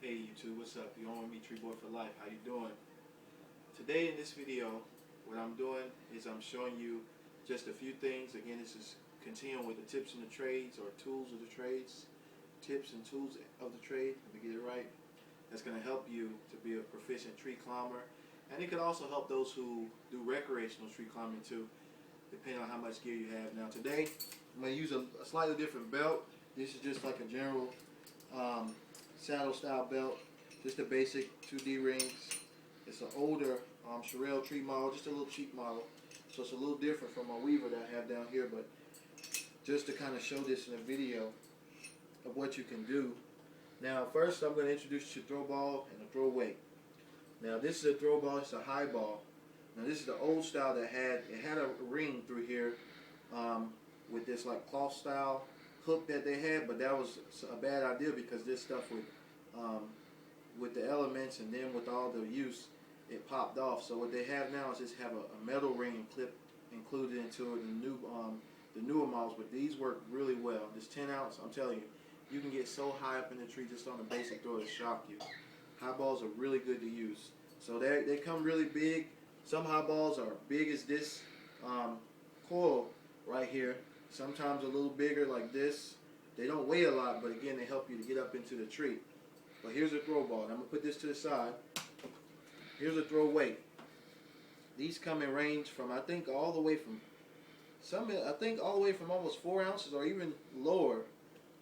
Hey YouTube, what's up? You on with me, Tree Boy for Life. How you doing? Today in this video, what I'm doing is I'm showing you just a few things. Again, this is continuing with the tips and the trades, or tools of the trades. Tips and tools of the trade, let me get it right. That's going to help you to be a proficient tree climber. And it could also help those who do recreational tree climbing too, depending on how much gear you have. Now today, I'm going to use a slightly different belt. This is just like a general saddle style belt, just a basic 2D rings. It's an older Cradle tree model, just a little cheap model, so it's a little different from my weaver that I have down here, but just to kind of show this in a video of what you can do. Now first I'm going to introduce you to throw ball and a throw weight. Now this is a throw ball, it's a high ball. Now this is the old style that had a ring through here with this like cloth style hook that they had, but that was a bad idea because this stuff with the elements and then with all the use, it popped off. So what they have now is just have a metal ring clip included into it, the newer models, but these work really well. This 10 ounce, I'm telling you, you can get so high up in the tree just on a basic throw to shock you. High balls are really good to use. So they come really big. Some high balls are big as this coil right here. Sometimes a little bigger like this. They don't weigh a lot, but again, they help you to get up into the tree. But here's a throw ball. I'm going to put this to the side. Here's a throw weight. These come in range from, I think all the way from almost 4 ounces or even lower,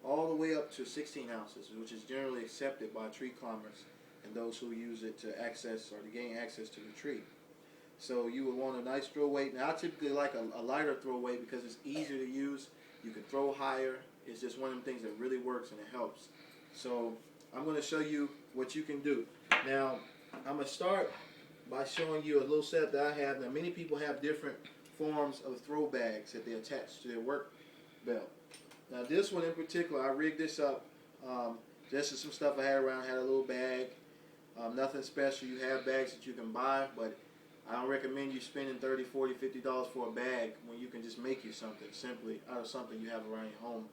all the way up to 16 ounces, which is generally accepted by tree climbers and those who use it to access or to gain access to the tree. So you would want a nice throw weight. Now I typically like a lighter throw weight because it's easier to use. You can throw higher. It's just one of the things that really works and it helps. So I'm going to show you what you can do. Now I'm going to start by showing you a little setup that I have. Now many people have different forms of throw bags that they attach to their work belt. Now this one in particular, I rigged this up just as some stuff I had around. I had a little bag, nothing special. You have bags that you can buy, but I don't recommend you spending $30, $40, $50 for a bag when you can just make you something simply out of something you have around your home.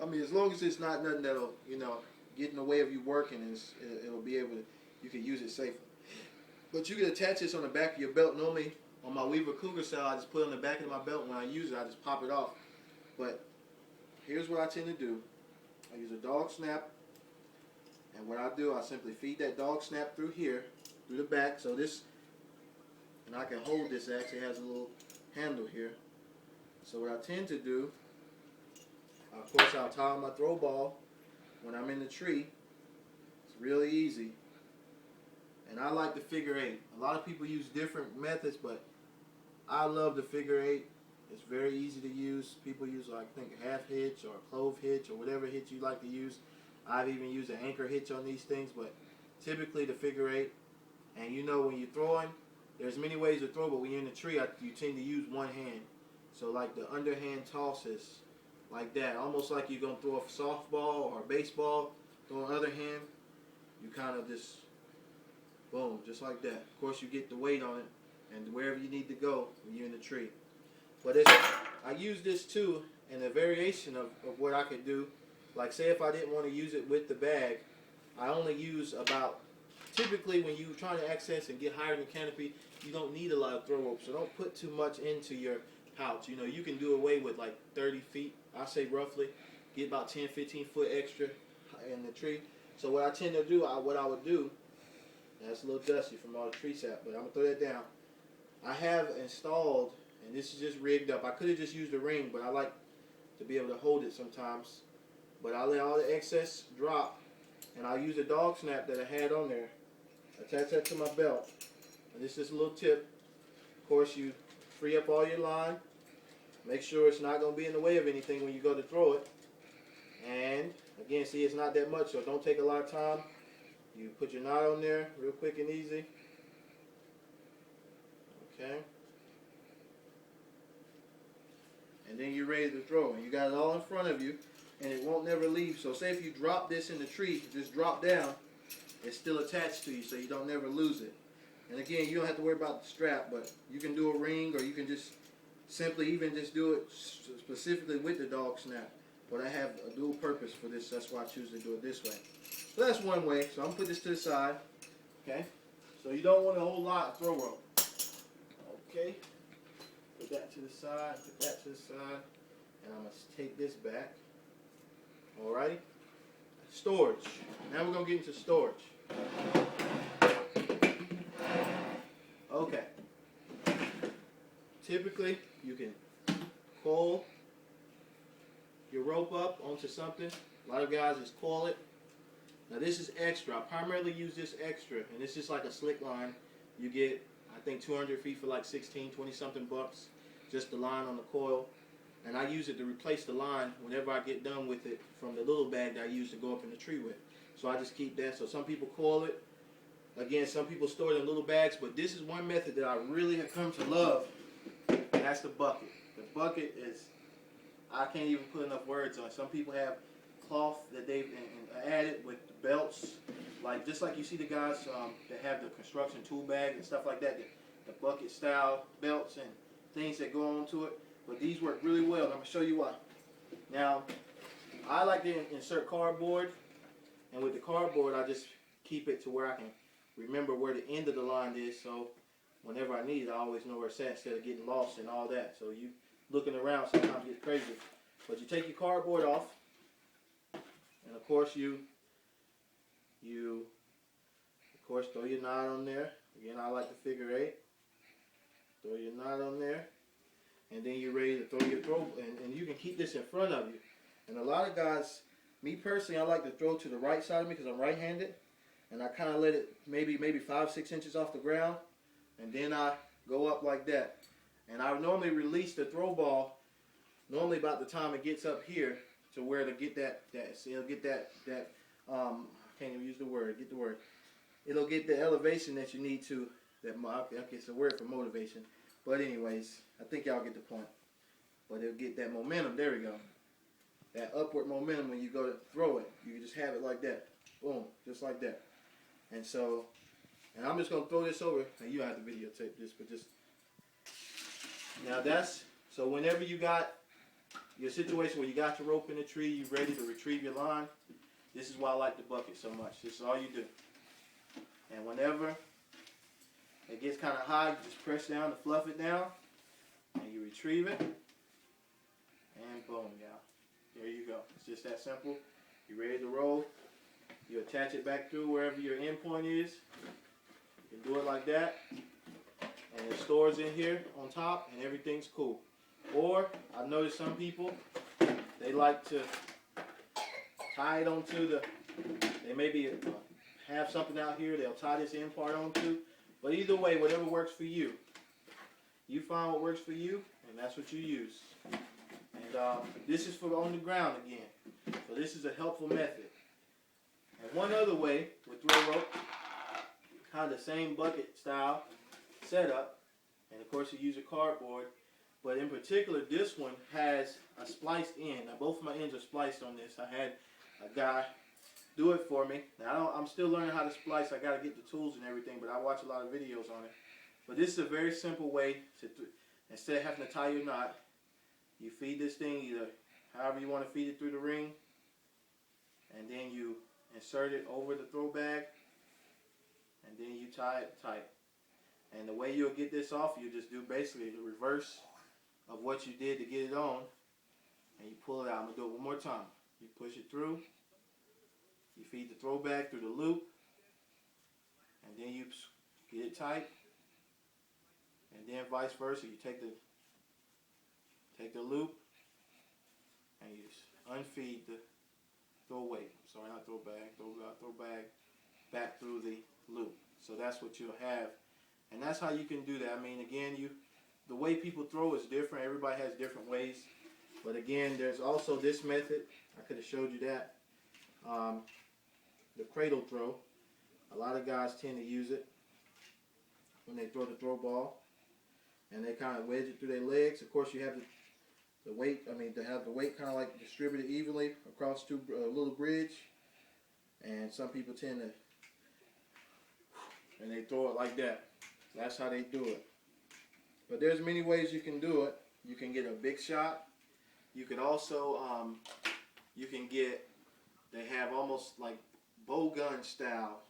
I mean, as long as it's not nothing that'll, get in the way of you working, and it'll be able to, you can use it safely. But you can attach this on the back of your belt. Normally, on my Weaver Cougar style, I just put it on the back of my belt. When I use it, I just pop it off. But here's what I tend to do. I use a dog snap, and what I do, I simply feed that dog snap through here, through the back. So this, and I can hold this. It actually has a little handle here. So what I tend to do, of course, I'll tie on my throw ball when I'm in the tree. It's really easy. And I like the figure eight. A lot of people use different methods, but I love the figure eight. It's very easy to use. People use, I think, a half hitch or a clove hitch or whatever hitch you like to use. I've even used an anchor hitch on these things, but typically the figure eight. And when you're throwing, there's many ways to throw, but when you're in the tree, you tend to use one hand. So like the underhand tosses, like that, almost like you're going to throw a softball or a baseball, throw on the other hand, you kind of just, boom, just like that. Of course, you get the weight on it, and wherever you need to go when you're in the tree. But I use this too in a variation of what I could do. Like say if I didn't want to use it with the bag, I only use about, typically when you're trying to access and get higher in the canopy, you don't need a lot of throw rope, so don't put too much into your pouch. You can do away with like 30 feet, I say roughly, get about 10, 15 foot extra in the tree. So what I tend to do, what I would do, that's a little dusty from all the tree sap, but I'm going to throw that down. I have installed, and this is just rigged up. I could have just used a ring, but I like to be able to hold it sometimes. But I let all the excess drop, and I'll use a dog snap that I had on there. Attach that to my belt. And this is a little tip. Of course, you free up all your line. Make sure it's not going to be in the way of anything when you go to throw it. And again, see, it's not that much, so don't take a lot of time. You put your knot on there real quick and easy. Okay. And then you're ready to throw. And you got it all in front of you, and it won't never leave. So say if you drop this in the tree, just drop down, it's still attached to you, so you don't never lose it. And again, you don't have to worry about the strap, but you can do a ring, or you can just simply even just do it specifically with the dog snap. But I have a dual purpose for this. That's why I choose to do it this way. So that's one way. So I'm going to put this to the side. Okay. So you don't want a whole lot of throw rope. Okay. Put that to the side. Put that to the side. And I'm going to take this back. Alrighty. Storage. Now we're going to get into storage. Okay. Typically, you can coil your rope up onto something. A lot of guys just coil it. Now this is extra. I primarily use this extra, and it's just like a slick line. You get, I think, 200 feet for like 16, 20 something bucks. Just the line on the coil. And I use it to replace the line whenever I get done with it from the little bag that I use to go up in the tree with. So I just keep that. So some people coil it. Again, some people store it in little bags, but this is one method that I really have come to love, and that's the bucket. The bucket is, I can't even put enough words on it. Some people have cloth that they've added with the belts, like just like you see the guys that have the construction tool bag and stuff like that, the bucket style belts and things that go onto it. But these work really well. I'm going to show you why. Now, I like to insert cardboard, and with the cardboard, I just keep it to where I can remember where the end of the line is, so whenever I need it, I always know where it's at instead of getting lost and all that. So you looking around sometimes get crazy. But you take your cardboard off, and of course you throw your knot on there. Again, I like the figure 8. Throw your knot on there. And then you're ready to throw your throw, and you can keep this in front of you. And a lot of guys, me personally, I like to throw to the right side of me because I'm right-handed. And I kind of let it maybe 5-6 inches off the ground. And then I go up like that. And I normally release the throw ball normally about the time it gets up here to where to get it'll get that I can't even use the word, get the word. It'll get the elevation that you need to, it's a word for motivation. But anyways, I think y'all get the point. But it'll get that momentum, there we go. That upward momentum when you go to throw it. You can just have it like that. Boom, just like that. And so, and I'm just going to throw this over, and you don't have to videotape this, but just, now that's, so whenever you got your situation where you got your rope in the tree, you're ready to retrieve your line, this is why I like the bucket so much. This is all you do. And whenever it gets kind of high, you just press down to fluff it down, and you retrieve it, and boom, y'all. There you go. It's just that simple. You're ready to roll. You attach it back through wherever your end point is. You can do it like that. And it stores in here on top, and everything's cool. Or, I've noticed some people, they like to tie it onto they maybe have something out here they'll tie this end part onto. But either way, whatever works for you. You find what works for you, and that's what you use. And this is for on the ground again. So this is a helpful method. And one other way with throw rope, kind of the same bucket style setup, and of course you use a cardboard, but in particular this one has a spliced end. Now both of my ends are spliced on this. I had a guy do it for me. Now I'm still learning how to splice. I got to get the tools and everything, but I watch a lot of videos on it. But this is a very simple way to, instead of having to tie your knot, you feed this thing either however you want to feed it through the ring, and then you insert it over the throw bag, and then you tie it tight. And the way you'll get this off, you just do basically the reverse of what you did to get it on, and you pull it out. I'm going to do it one more time. You push it through, you feed the throw bag through the loop, and then you get it tight, and then vice versa. You take the loop, and you unfeed the throw weight. Sorry, not throw bag, back through the loop. So that's what you'll have. And that's how you can do that. I mean, again, the way people throw is different. Everybody has different ways. But again, there's also this method. I could have showed you that. The cradle throw. A lot of guys tend to use it when they throw the throw ball. And they kind of wedge it through their legs. Of course, you have the weight, to have the weight kind of like distributed evenly across a little bridge. And some people tend to, and they throw it like that. That's how they do it. But there's many ways you can do it. You can get a big shot. You can also, they have almost like bow gun style,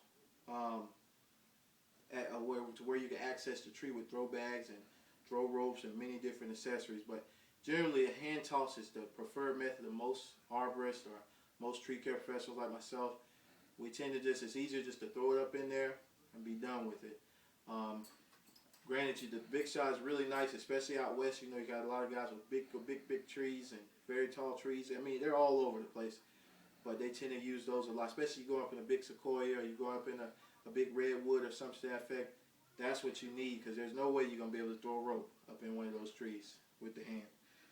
to where you can access the tree with throw bags and throw ropes and many different accessories. But generally, a hand toss is the preferred method of most arborists or most tree care professionals like myself. We tend to it's easier just to throw it up in there and be done with it. Granted, the big shot is really nice, especially out west. You know, you got a lot of guys with big trees and very tall trees. I mean, they're all over the place, but they tend to use those a lot, especially you go up in a big sequoia or you go up in a big redwood or something to that effect. That's what you need, because there's no way you're going to be able to throw a rope up in one of those trees with the hand.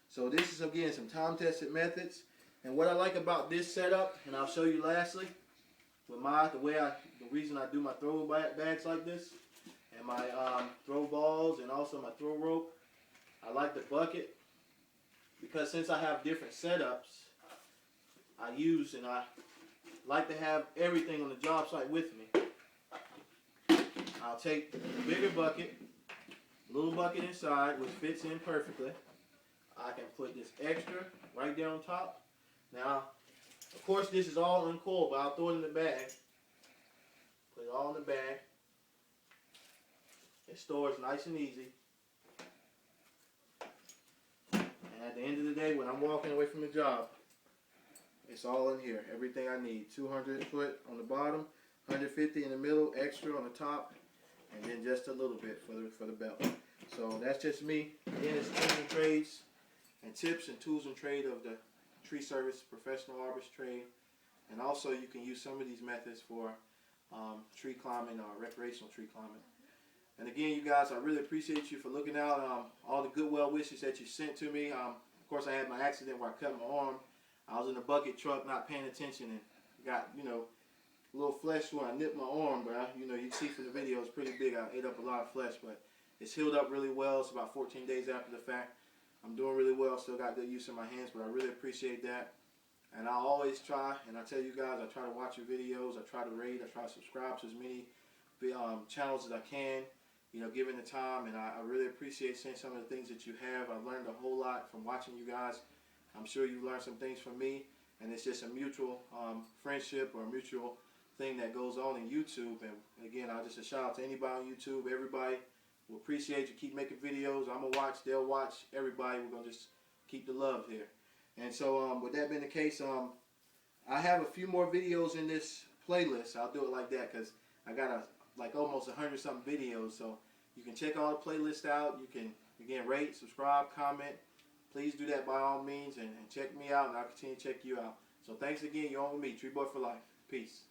So this is, again, some time-tested methods. And what I like about this setup, and I'll show you lastly, with the reason I do my throw bags like this, and my throw balls, and also my throw rope, I like the bucket, because since I have different setups, I like to have everything on the job site with me. I'll take the bigger bucket, little bucket inside, which fits in perfectly. I can put this extra right there on top. Now, of course, this is all uncoiled, but I'll throw it in the bag. Put it all in the bag. It stores nice and easy. And at the end of the day, when I'm walking away from the job, it's all in here. Everything I need. 200 foot on the bottom, 150 in the middle, extra on the top, and then just a little bit for the belt. So that's just me. Again, it's tools and trades and tips and tools and trade of the tree service professional arborist trade. And also you can use some of these methods for tree climbing or recreational tree climbing. And again, you guys, I really appreciate you for looking out. All the good well wishes that you sent to me. Of course, I had my accident where I cut my arm. I was in a bucket truck not paying attention and got, a little flesh when I nipped my arm, but you see from the video it's pretty big. I ate up a lot of flesh, but it's healed up really well. It's about 14 days after the fact. I'm doing really well. Still got good use in my hands, but I really appreciate that. And I always try, and I tell you guys, I try to watch your videos. I try to rate. I try to subscribe to as many channels as I can, given the time. And I really appreciate seeing some of the things that you have. I've learned a whole lot from watching you guys. I'm sure you've learned some things from me, and it's just a mutual friendship or a mutual thing that goes on in YouTube. And again, I'll just a shout out to anybody on YouTube. Everybody will appreciate you. Keep making videos. I'm gonna watch. They'll watch. Everybody. We're gonna just keep the love here. And so, with that being the case, I have a few more videos in this playlist. I'll do it like that because I got almost 100 something videos. So you can check all the playlists out. You can again rate, subscribe, comment. Please do that by all means, and check me out, and I'll continue to check you out. So thanks again. You're on with me, Tree Boy for Life. Peace.